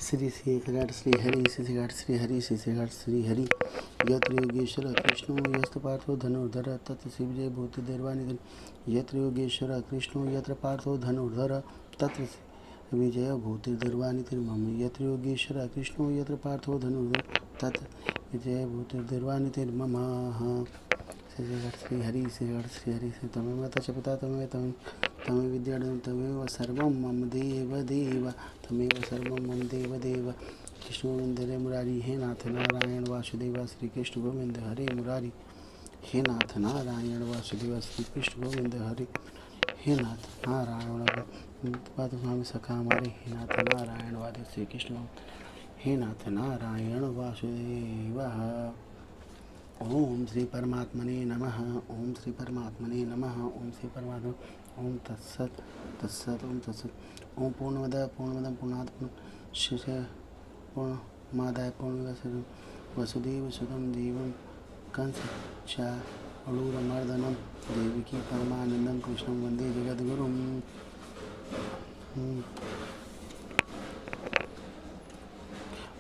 श्री शेखर श्री हरि शेखर श्री हरि शेखर श्री हरि यत्र योगेश्वर कृष्णो यत्र पार्थो धनुर्धर तत् शिवजय भूति देवानि यत्र योगेश्वर कृष्णो यत्र पार्थो धनुर्धर तत्र विजय भूति देवानि तिर्मम यत्र योगेश्वर कृष्णो यत्र पार्थो धनुर्धर तत् विजय भूति देवानि तिर्मम श्री हरि श्री हरि तमेव तच पिता तमेव तमेव विद्याधरं तमेव सर्वं मम देव देव तमेव सर्वं मम देव देव कृष्ण गोविंद हरे मुरारी हे नाथ नारायण वासुदेव श्री कृष्ण गोविंद हरे मुरारी हे नाथ नारायण वासुदेव श्री कृष्ण गोविंद हरे हे नाथ नारायण स्वामी सखा हमारे हे नाथ नारायण वादे श्री कृष्ण हे नाथ नारायण वासुदेव। ओम श्री परमात्मने नमः। ओम श्री परमात्मने नमः। ओम श्री परमात्मा। ओम तत्सत तत्सत ओम तत्सत। ओम पूर्णमदः पूर्णमिदं पूर्णात् पूर्णमुदच्यते पूर्णमादाय पूर्णमेवावशिष्यते वसुदेवसुतं देवं कंसचाणूरमर्दनं देवकी परमानन्दं कृष्णं वन्दे जगद्गुरुं।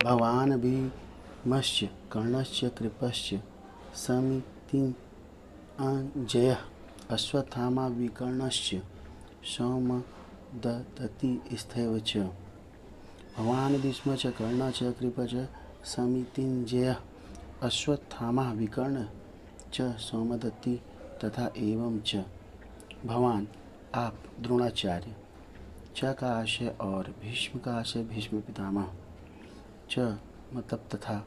भवान् भीमस्य कर्णस्य कृपस्य समितिञ्जयः अश्वत्थामा विकर्णस्य सौमदत्ति स्थैव च। भवान् भीष्म च कर्ण च कृप च समितिञ्जयः अश्वत्थामा विकर्ण च सौमदत्ति तथा एवं च। भवान आप द्रोणाचार्य, च का आशय और, भीष्म का आशय भीष्म पितामह, च मतलब तथा,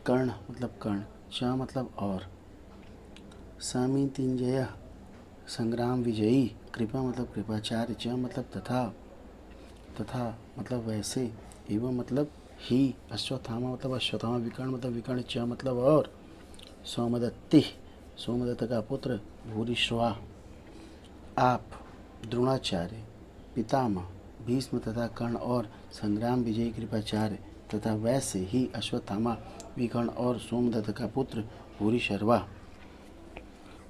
कर्ण मतलब कर्ण, च मतलब और, समितिञ्जय संग्राम विजयी, कृपा मतलब कृपाचार्य, च मतलब तथा, तथा मतलब वैसे, एवं मतलब ही, अश्वत्थामा मतलब अश्वत्थामा, विकर्ण मतलब विकर्ण, च मतलब और, सौमदत्ति सोमदत्त का पुत्र, भूरिश्रवा आप, द्रोणाचार्य पितामह, भीष्म तथा कर्ण और संग्राम विजयी कृपाचार्य तथा वैसे ही अश्वत्थामा विकर्ण और सोमदत्त का पुत्र भूरिश्रवा।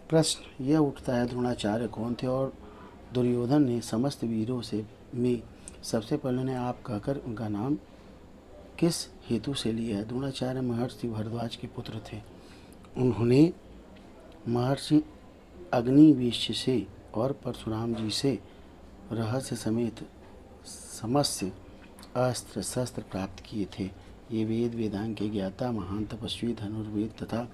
प्रश्न यह उठता है द्रोणाचार्य कौन थे और दुर्योधन ने समस्त वीरों से में सबसे पहले ने आप कहकर उनका नाम किस हेतु से लिया है। द्रोणाचार्य महर्षि भारद्वाज के पुत्र थे। उन्होंने महर्षि अग्निवेश से और परशुराम जी से रहस्य समेत समस्त अस्त्र शस्त्र प्राप्त किए थे। ये वेद वेदांग के ज्ञाता, महान तपस्वी, धनुर्वेद तथा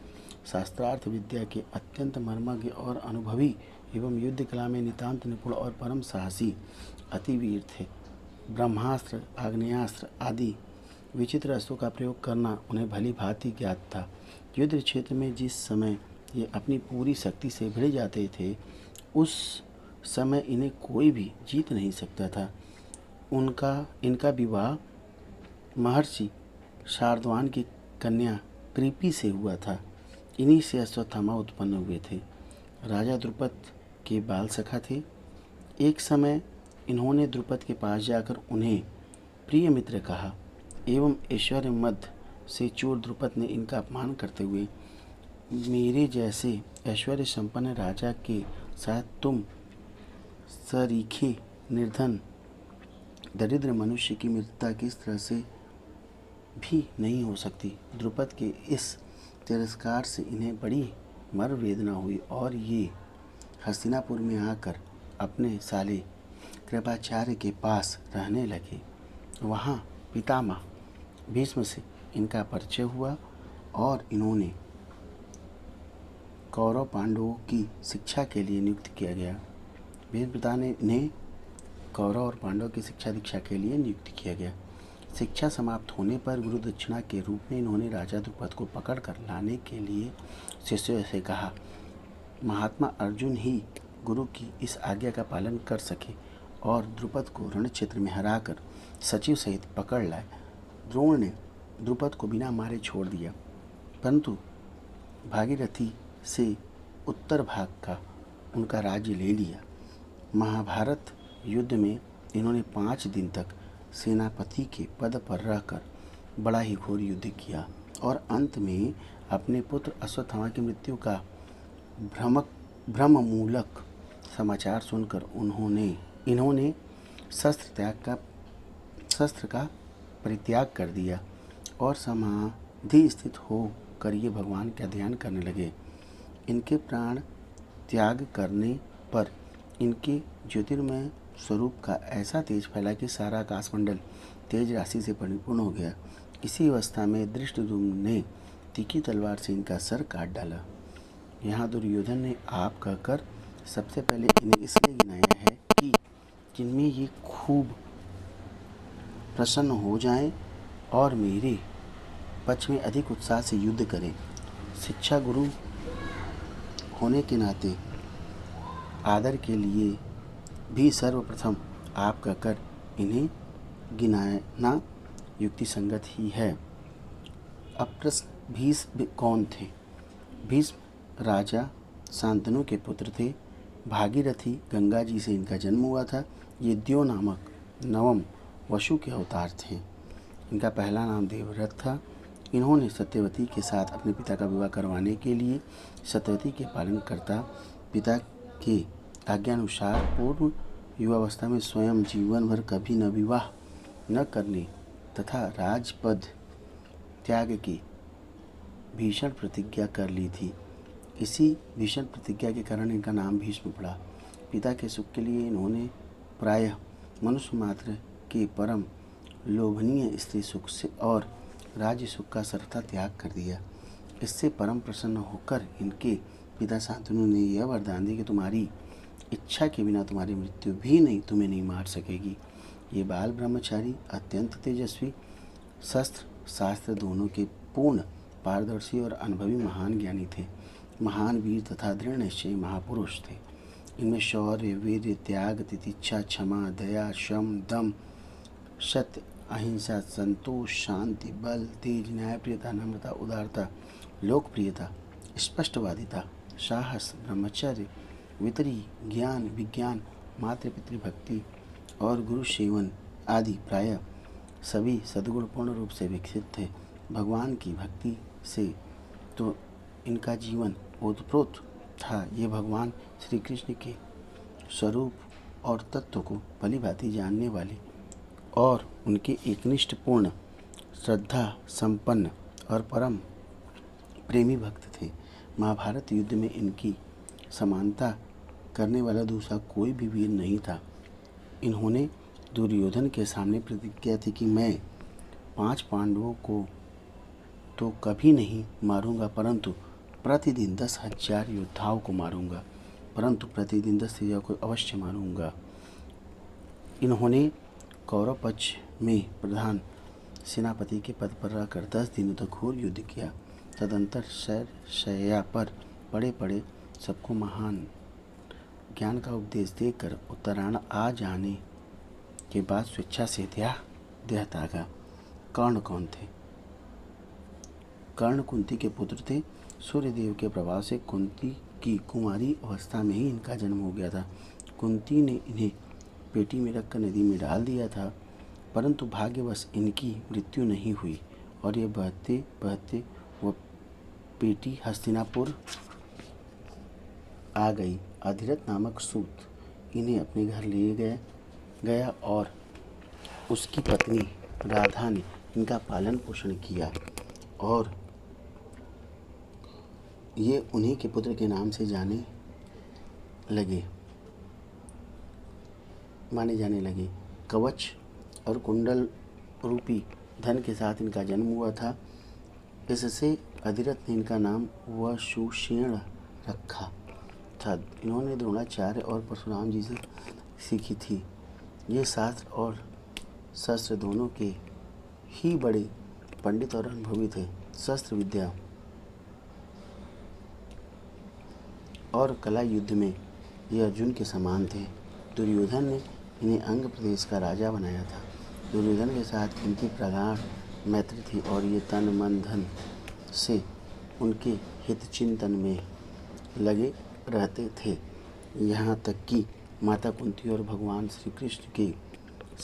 शास्त्रार्थ विद्या के अत्यंत मर्मज्ञ और अनुभवी एवं युद्ध कला में नितांत निपुण और परम साहसी अतिवीर थे। ब्रह्मास्त्र, आग्नेयास्त्र आदि विचित्र अस्त्रों का प्रयोग करना उन्हें भली भांति ज्ञात था। युद्ध क्षेत्र में जिस समय ये अपनी पूरी शक्ति से भिड़ जाते थे, उस समय इन्हें कोई भी जीत नहीं सकता था। इनका विवाह महर्षि शार्दवान की कन्या कृपि से हुआ था। इन्हीं से अश्वत्थामा उत्पन्न हुए थे। राजा द्रुपद के बाल सखा थे। एक समय इन्होंने द्रुपद के पास जाकर उन्हें प्रिय मित्र कहा एवं ऐश्वर्य मद से चोर द्रुपद ने इनका अपमान करते हुए, मेरे जैसे ऐश्वर्य संपन्न राजा के साथ तुम सरीखे निर्धन दरिद्र मनुष्य की मित्रता किस तरह से भी नहीं हो सकती। द्रुपद के इस तिरस्कार से इन्हें बड़ी मर वेदना हुई और ये हस्तिनापुर में आकर अपने साले कृपाचार्य के पास रहने लगे। वहाँ पितामह भीष्म से इनका परिचय हुआ और इन्होंने कौरव पांडवों की शिक्षा के लिए नियुक्त किया गया। भीष्म पिता ने इन्हें कौरव और पांडव की शिक्षा दीक्षा के लिए नियुक्त किया गया। शिक्षा समाप्त होने पर गुरु दक्षिणा के रूप में इन्होंने राजा द्रुपद को पकड़ कर लाने के लिए शिष्यों से कहा। महात्मा अर्जुन ही गुरु की इस आज्ञा का पालन कर सके और द्रुपद को रण क्षेत्र में हराकर सचिव सहित पकड़ लाए। द्रोण ने द्रुपद को बिना मारे छोड़ दिया, परंतु भागीरथी से उत्तर भाग का उनका राज्य ले लिया। महाभारत युद्ध में इन्होंने 5 दिन तक सेनापति के पद पर रहकर बड़ा ही घोर युद्ध किया और अंत में अपने पुत्र अश्वत्थामा की मृत्यु का भ्रममूलक समाचार सुनकर इन्होंने शस्त्र का परित्याग कर दिया और समाधि स्थित होकर ये भगवान का ध्यान करने लगे। इनके प्राण त्याग करने पर इनके ज्योतिर्मय स्वरूप का ऐसा तेज फैला कि सारा आकाशमंडल तेज राशि से परिपूर्ण हो गया। इसी अवस्था में धृष्टद्युम्न ने तीखी तलवार से इनका सर काट डाला। यहाँ दुर्योधन ने आप कहकर सबसे पहले इन्हें इसलिए गिनाया है कि जिनमें ये खूब प्रसन्न हो जाएं और मेरे पक्ष में अधिक उत्साह से युद्ध करें। शिक्षा गुरु होने के नाते आदर के लिए भी सर्वप्रथम आप कहकर इन्हें गिनाना युक्ति संगत ही है। अब प्रश्न, भीष्म कौन थे? भीष्म राजा शांतनु के पुत्र थे। भागीरथी गंगा जी से इनका जन्म हुआ था। ये द्यो नामक नवम वसु के अवतार थे। इनका पहला नाम देवव्रत था। इन्होंने सत्यवती के साथ अपने पिता का विवाह करवाने के लिए सत्यवती के पालनकर्ता पिता के आज्ञानुसार पूर्व युवावस्था में स्वयं जीवन भर कभी न विवाह न करने तथा राजपद त्याग की भीषण प्रतिज्ञा कर ली थी। इसी भीषण प्रतिज्ञा के कारण इनका नाम भीष्म पड़ा। पिता के सुख के लिए इन्होंने प्रायः मनुष्य मात्र के परम लोभनीय स्त्री सुख से और राज्य सुख का सर्वथा त्याग कर दिया। इससे परम प्रसन्न होकर इनके पिता शांतनु ने यह वरदान दिया कि तुम्हारी इच्छा के बिना तुम्हारी मृत्यु भी नहीं तुम्हें नहीं मार सकेगी। ये बाल ब्रह्मचारी अत्यंत तेजस्वी, शस्त्र शास्त्र दोनों के पूर्ण पारदर्शी और अनुभवी महान ज्ञानी थे। महान वीर तथा दृढ़ निश्चयी महापुरुष थे। इनमें शौर्य, वीर्य, त्याग, तितिक्षा, क्षमा, दया, शम, दम, सत्य, अहिंसा, संतोष, शांति, बल, तेज, न्यायप्रियता, नम्रता, उदारता, लोकप्रियता, स्पष्टवादिता, साहस, ब्रह्मचर्य, वितरी, ज्ञान, विज्ञान, मातृपितृभक्ति और गुरु सेवन आदि प्रायः सभी सद्गुण पूर्ण रूप से विकसित थे। भगवान की भक्ति से तो इनका जीवन ओतप्रोत था। ये भगवान श्री कृष्ण के स्वरूप और तत्व को भलीभांति जानने वाले और उनके एकनिष्ठ पूर्ण श्रद्धा संपन्न और परम प्रेमी भक्त थे। महाभारत युद्ध में इनकी समानता करने वाला दूसरा कोई भी वीर नहीं था। इन्होंने दुर्योधन के सामने प्रतिज्ञा थी कि मैं 5 पांडवों को तो कभी नहीं मारूंगा, परंतु प्रतिदिन 10,000 योद्धाओं को मारूंगा, परंतु प्रतिदिन 10,000 को अवश्य मारूंगा। इन्होंने कौरव पक्ष में प्रधान सेनापति के पद पर रहकर 10 दिनों तक घोर युद्ध किया। तदंतर शैया पर पड़े पड़े सबको महान ज्ञान का उपदेश देकर उत्तरायण आ जाने के बाद स्वेच्छा से देह त्यागा। कर्ण कौन थे? कर्ण कुंती के पुत्र थे। सूर्यदेव के प्रभाव से कुंती की कुमारी अवस्था में ही इनका जन्म हो गया था। कुंती ने इन्हें पेटी में रखकर नदी में डाल दिया था, परंतु भाग्यवश इनकी मृत्यु नहीं हुई और ये बहते बहते वह पेटी हस्तिनापुर आ गई। अधिरथ नामक सूत इन्हें अपने घर ले गया और उसकी पत्नी राधा ने इनका पालन पोषण किया और ये उन्हीं के पुत्र के नाम से माने जाने लगे। कवच और कुंडल रूपी धन के साथ इनका जन्म हुआ था। इससे अधिरथ ने इनका नाम वशुषेण रखा था। इन्होंने द्रोणाचार्य और परशुराम जी से सीखी थी। ये शास्त्र और शस्त्र दोनों के ही बड़े पंडित और अनुभवी थे। शस्त्र विद्या और कला युद्ध में ये अर्जुन के समान थे। दुर्योधन ने इन्हें अंग प्रदेश का राजा बनाया था। दुर्योधन के साथ इनकी प्रगाढ़ मैत्री थी और ये तन मन धन से उनके हित चिंतन में लगे रहते थे। यहाँ तक कि माता कुंती और भगवान श्री कृष्ण के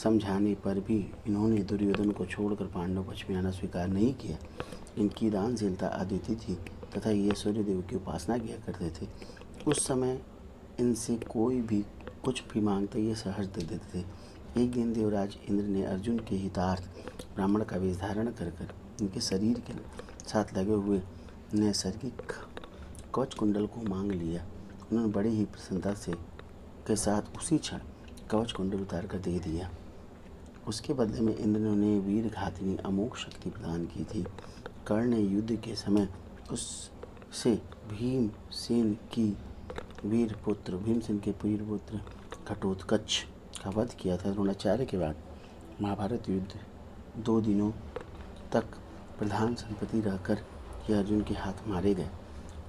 समझाने पर भी इन्होंने दुर्योधन को छोड़कर पांडव पक्ष में आना स्वीकार नहीं किया। इनकी दानशीलता अद्वितीय थी तथा ये सूर्यदेव की उपासना किया करते थे। उस समय इनसे कोई भी कुछ भी मांगता ये सहज दे देते थे। एक दिन देवराज इंद्र ने अर्जुन के हितार्थ ब्राह्मण का वेश धारण कर उनके शरीर के साथ लगे हुए नैसर्गिक कवच कुंडल को मांग लिया। उन्होंने बड़ी ही प्रसन्नता से के साथ उसी क्षण कवच कुंडल उतार कर दे दिया। उसके बदले में इंद्र ने उन्हें वीर घातिनी अमोघ शक्ति प्रदान की थी। कर्ण ने युद्ध के समय उससे भीमसेन के वीर पुत्र घटोत्कच का वध किया था। द्रोणाचार्य के बाद महाभारत युद्ध 2 दिनों तक प्रधान संपत्ति रहकर ये अर्जुन के हाथ मारे गए।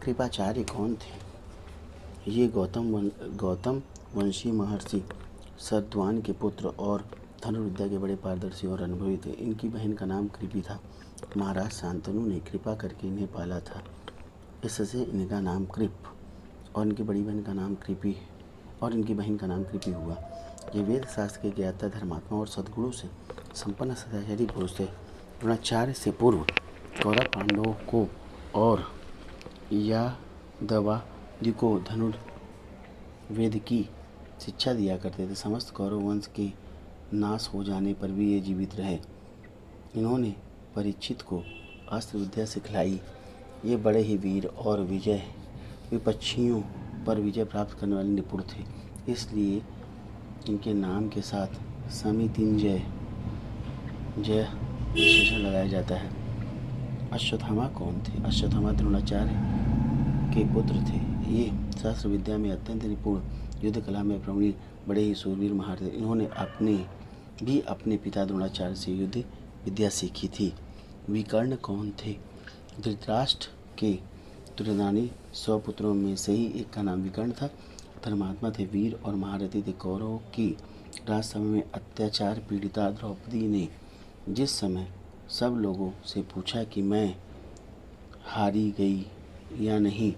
कृपाचार्य कौन थे? ये गौतम वंशी महर्षि सरद्वान के पुत्र और धनुर्विद्या के बड़े पारदर्शी और अनुभवी थे। इनकी बहन का नाम कृपि था। महाराज शांतनु ने कृपा करके इन्हें पाला था, इससे इनका नाम कृप और इनकी बड़ी बहन का नाम कृपि और इनकी बहन का नाम कृपि हुआ। ये वेद शास्त्र के ज्ञाता, धर्मात्मा और सद्गुणों से संपन्न सदाचारी पुरुष थे। द्रोणाचार्य से पूर्व कौरव पांडवों को और यादवादि को धनुर्वेद की शिक्षा दिया करते थे। समस्त कौरव वंश के नाश हो जाने पर भी ये जीवित रहे। इन्होंने परीक्षित को अस्त्र विद्या सिखलाई। ये बड़े ही वीर और विपक्षियों पर विजय प्राप्त करने वाले निपुण थे, इसलिए इनके नाम के साथ समितिंजय विशेषण लगाया जाता है। अश्वत्थामा कौन थे? अश्वत्थामा द्रोणाचार्य के पुत्र थे। ये शस्त्र विद्या में अत्यंत निपुण, युद्ध कला में प्रवीण, बड़े ही सूरवीर महारथी थे। इन्होंने अपने पिता द्रोणाचार्य से युद्ध विद्या सीखी थी। विकर्ण कौन थे? धृतराष्ट्र के तुर्यदानी 100 पुत्रों में से ही एक का नाम विकर्ण था। धर्मात्मा थे, वीर और महारथी थे। कौरवों की राजसभा में अत्याचार पीड़िता द्रौपदी ने जिस समय सब लोगों से पूछा कि मैं हारी गई या नहीं,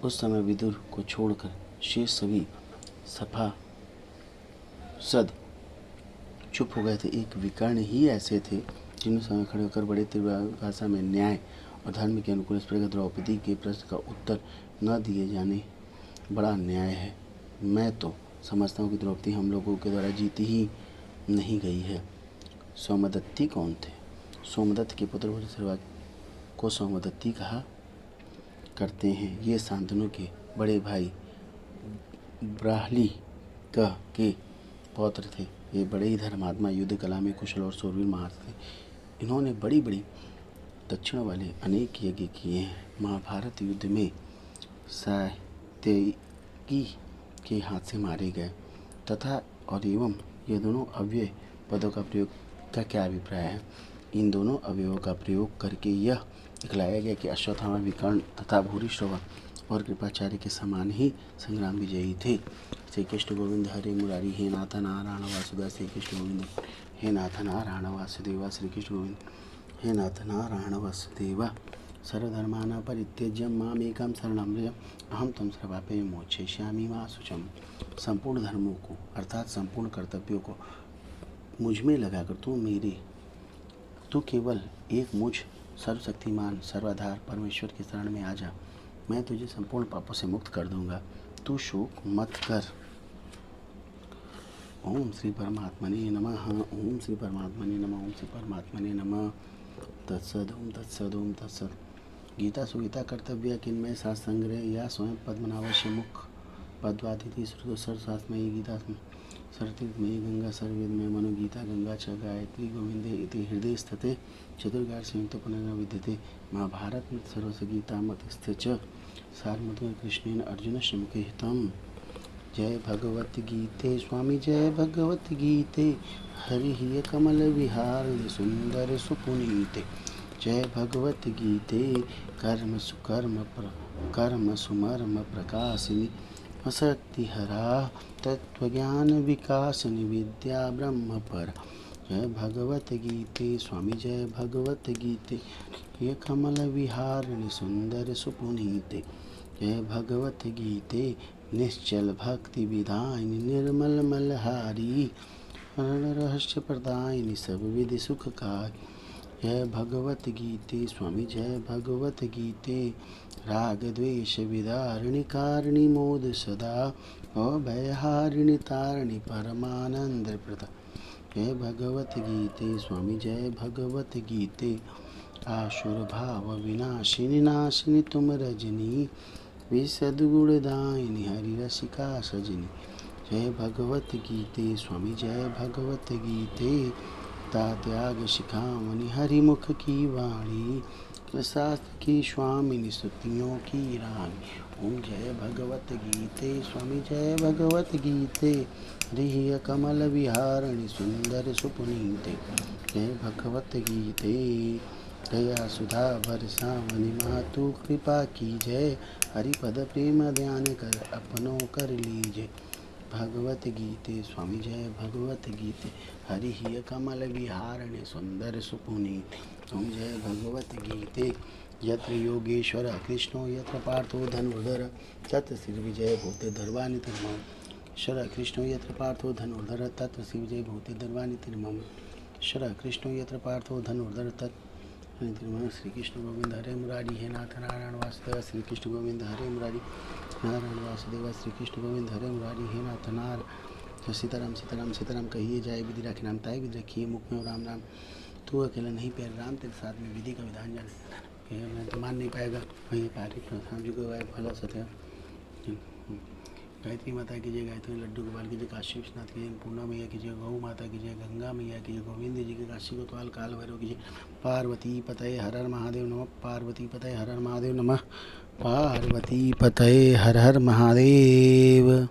उस समय विदुर को छोड़कर शेष सभी सभासद चुप हो गए थे। एक विकर्ण ही ऐसे थे जिन्होंने समय खड़े होकर बड़े तीव्र भाषा में न्याय और धर्म के अनुकूल इस प्रकार द्रौपदी के प्रश्न का उत्तर न दिए जाने बड़ा अन्याय है। मैं तो समझता हूँ कि द्रौपदी हम लोगों के द्वारा जीती ही नहीं गई है। सौमदत्ती कौन थे? सोमदत्त के पुत्र बृहस्पति को सौमदत्ती कहा करते हैं। ये शांतनु के बड़े भाई ब्राह्ली के पौत्र थे। ये बड़े ही धर्मात्मा, युद्ध कला में कुशल और शूरवीर महारथी थे। इन्होंने बड़ी बड़ी दक्षिणों वाले अनेक यज्ञ किए हैं। महाभारत युद्ध में सात्यकी के हाथ से मारे गए तथा और एवं ये दोनों अव्यय पदों का प्रयोग का क्या अभिप्राय है? इन दोनों अवयवों का प्रयोग करके यह दिखलाया गया कि अश्वत्थामा, विकर्ण तथा भूरिश्रवा और कृपाचार्य के समान ही संग्राम विजयी थे। श्री कृष्ण गोविंद हरे मुरारी, हे नाथ नारायण वासुदेव। श्री कृष्ण गोविंद हे नाथ नारायण वासुदेव। श्री कृष्ण गोविंद हे नाथ नारायण वासुदेव। सर्वधर्मान् परित्यज्य मामेकं शरणं व्रज, अहं त्वं सर्वपापैः मोक्षयिष्यामि मा शुचम्। संपूर्ण धर्मों को अर्थात संपूर्ण कर्तव्यों को मुझ में लगाकर तू केवल एक मुझ सर्वशक्तिमान सर्वाधार परमेश्वर की शरण में आ जा। मैं तुझे संपूर्ण पापों से मुक्त कर दूंगा। तू शोक मत कर। ओम श्री परमात्मने नमः। ओम श्री परमात्मने नमः। ओम श्री परमात्मने नमः। तत्सद ओम तत्सद ओम तत्सद। गीता सुगीता कर्तव्य किन्मय शास्त्र संग्रह या स्वयं पद्मनाभस्य मुख पद्वातिथि श्रुतो सर्वशास्त्रमयी गीता सरतीर्थमयी गंगा सर्ववेदमय मनो गीता गंगा च गायत्री गोविंदे इति हृदय स्थिते चतुर्गार संयुक्त पुनर्न विद्यते। महाभारत में सर्वस्य गीता मतस्थे च सारमधुर कृष्णेन अर्जुनस्य मुखे हितम्। जय भगवत गीते स्वामी जय भगवत गीते, हरि कमल विहार सुंदर सुपुनीते। जय भगवत गीते कर्म सुमर्म प्रकाशिनी, शक्तिहरा तत्वज्ञान विकासिनी विद्या ब्रह्म पर। जय भगवत गीते स्वामी जय भगवत गीते, ये कमल विहारिणी सुंदर सुपुनीते। जय भगवत गीते निश्चल भक्ति विधायिनी, निर्मल मलहारी रहस्य प्रदायिनी, सब विधि सुखकारी। जय भगवत गीते स्वामी जय भगवत गीते, राग द्वेष विदारिणी कारिणी मोद सदा, अभयहारिणी तारिणी परमानंद प्रदा। जय भगवत गीते स्वामी जय भगवत गीते। आसुर भाव विनाशिनी नाशिनी तुम रजनी, विसद्गुण दायिनी हरि रसिका सजनी। जय भगवत गीते स्वामी जय भगवत गीते। तात्याग शिखामणि हरिमुख की वाणी, शास्त्र की स्वामिनी स्तुतियों की रानी। ओम जय भगवत गीते स्वामी जय भगवत गीते। हरि कमल विहारणी सुंदर सुपुनीते। जय भगवत गीते। दया सुधा बरसावनी मातु कृपा की जय। हरिपद प्रेम ध्यान कर अपनों कर लीजय। भगवत गीते स्वामी जय भगवत गीते। हरि कमल विहारणे सुंदर सुपुनीते। ओम जय भगवत गीते। यत्र योगेश्वर कृष्णो यत्र पार्थो धनुर्धर, तत्र श्री विजय भूते धर्वाणि तिर्मम। शर कृष्णो यत्र पार्थो धनुर्धर, तत्र श्री विजय भूते धर्वाणि तिर्मम। शर कृष्णो यत्र पार्थो धनुर्धर, तत्र श्री कृष्ण गोविंद हरे मुरारी हे नाथ नारायण वासुदेव। श्री कृष्ण गोविंद हरे मुरारी नारायण वासुदेव। श्री कृष्ण गोविंद हरे मुरारी हे नाथ नारायण। सीताराम सीताराम सीताराम कहिए जाए, विधि राखी नाम ताई विधि रखिए। मुख में राम राम तू अकेला नहीं प्यारे राम, तेरे साथ में विधि का विधान जाने। मैं तो मान नहीं पाएगा वही पारी प्रधान जी को गाय फला सत्या। गायत्री माता की जय, गायत्री लड्डू गोपाल की जय, काशी विश्वनाथ की जय, पूर्णा मैया की जय, गौ माता की जय, गंगा मैया की जय, गोविंद जी की, काशी कोतवाल काल भैरव की जय। पार्वती पतये हर हर महादेव नमः। पार्वती पतये हर हर महादेव नमः। पार्वती पतये हर हर महादेव।